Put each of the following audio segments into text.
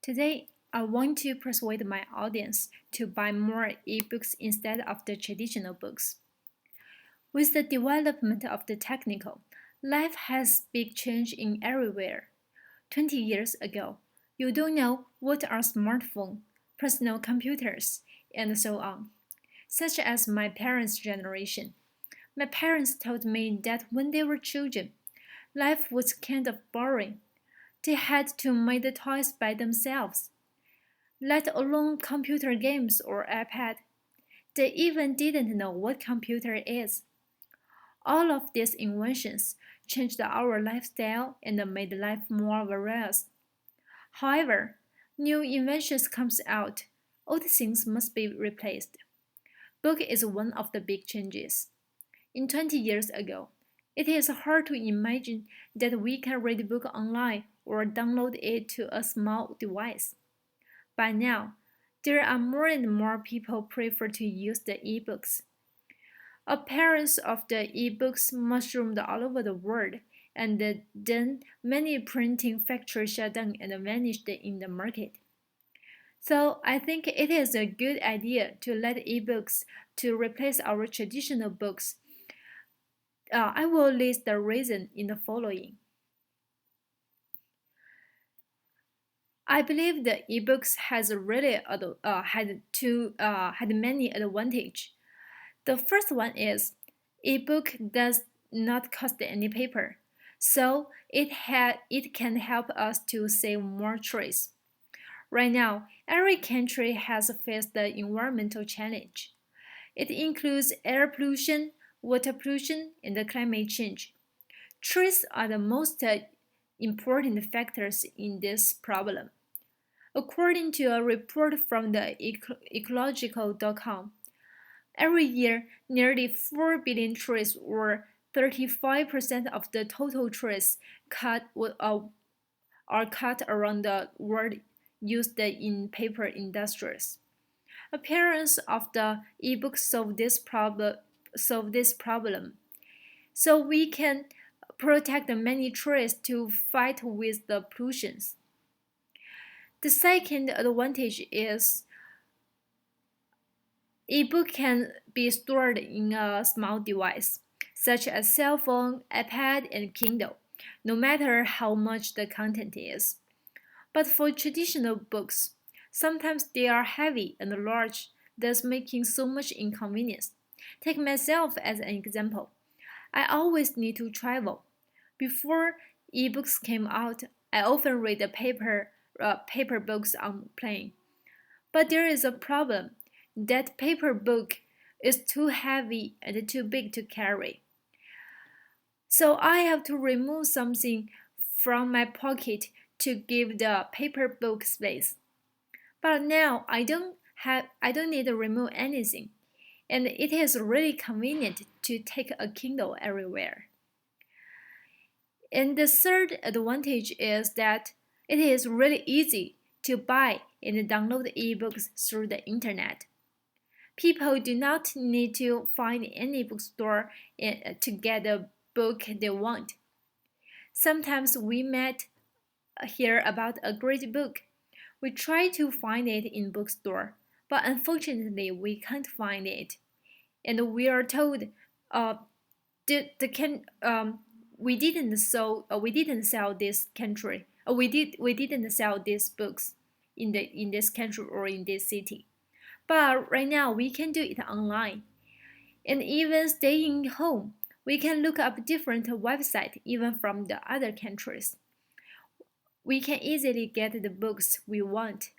Today, I want to persuade my audience to buy more ebooks instead of the traditional books. With the development of the technical, life has big change in everywhere. 20 years ago, you don't know what are smartphones, personal computers, and so on, such as my parents' generation. My parents told me that when they were children, life was kind of boring. They had to make the toys by themselves, let alone computer games or iPad. They even didn't know what computer is. All of these inventions changed our lifestyle and made life more various. However, new inventions comes out, old things must be replaced. Book is one of the big changes. In 20 years ago, it is hard to imagine that we can read a book online or download it to a small device. By now, there are more and more people prefer to use the ebooks. Appearance of the ebooks mushroomed all over the world, and then many printing factories shut down and vanished in the market. So I think it is a good idea to let ebooks to replace our traditional books. I will list the reason in the following. I believe the ebooks has really had many advantages. The first one is ebook does not cost any paper, so it can help us to save more trees. Right now, every country has faced the environmental challenge. It includes air pollution, water pollution, and climate change. Trees are the most important factors in this problem. According to a report from the ecological.com, every year nearly 4 billion trees, or 35% of the total trees are cut around the world, used in paper industries. Appearance of the ebook solve this problem, so we can protect many trees to fight with the pollutions. The second advantage is ebook can be stored in a small device, such as cell phone, iPad, and Kindle, no matter how much the content is. But for traditional books, sometimes they are heavy and large, thus making so much inconvenience. Take myself as an example. I always need to travel. Before ebooks came out, I often read the paper books on plane. But there is a problem. That paper book is too heavy and too big to carry. So I have to remove something from my pocket to give the paper book space. But now I don't need to remove anything, and it is really convenient to take a Kindle everywhere. And the third advantage is that it is really easy to buy and download ebooks through the internet. People do not need to find any bookstore to get the book they want. Sometimes we might hear about a great book. We try to find it in bookstore, but unfortunately we can't find it. And we are told the can we didn't sell this country. We didn't sell these books in this country or in this city. But right now we can do it online. And even staying home, we can look up different websites even from the other countries. We can easily get the books we want.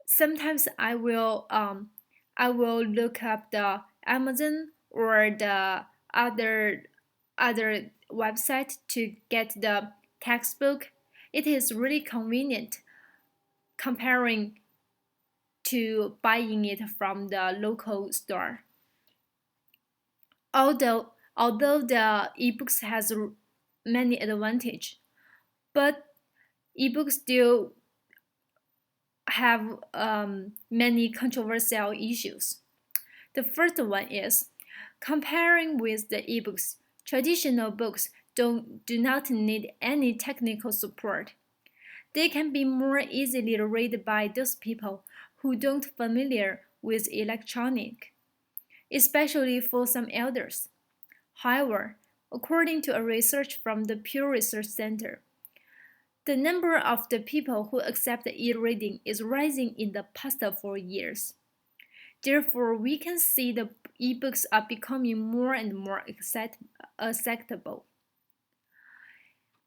Sometimes I will look up the Amazon or the other website to get the textbook. It is really convenient comparing to buying it from the local store. Although the ebooks has many advantages, but ebooks still have many controversial issues. The first one is comparing with the ebooks. Traditional books do not need any technical support. They can be more easily read by those people who don't familiar with electronic, especially for some elders. However, according to a research from the Pew Research Center, the number of the people who accept e-reading is rising in the past 4 years. Therefore, we can see the ebooks are becoming more and more acceptable.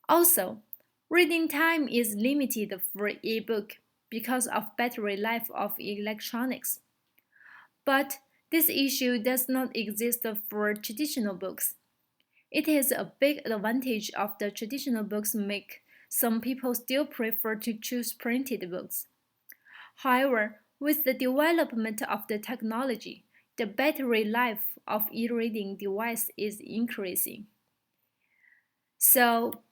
Also, reading time is limited for ebook because of battery life of electronics. But this issue does not exist for traditional books. It is a big advantage of the traditional books make some people still prefer to choose printed books. However, with the development of the technology, the battery life of e-reading device is increasing. So,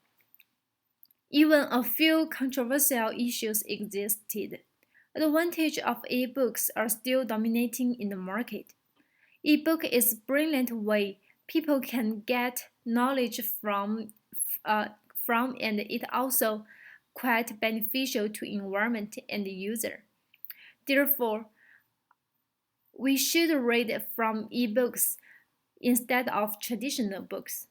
even a few controversial issues existed. Advantage of e-books are still dominating in the market. E-book is a brilliant way people can get knowledge from and it also quite beneficial to environment and user. Therefore, we should read from e-books instead of traditional books.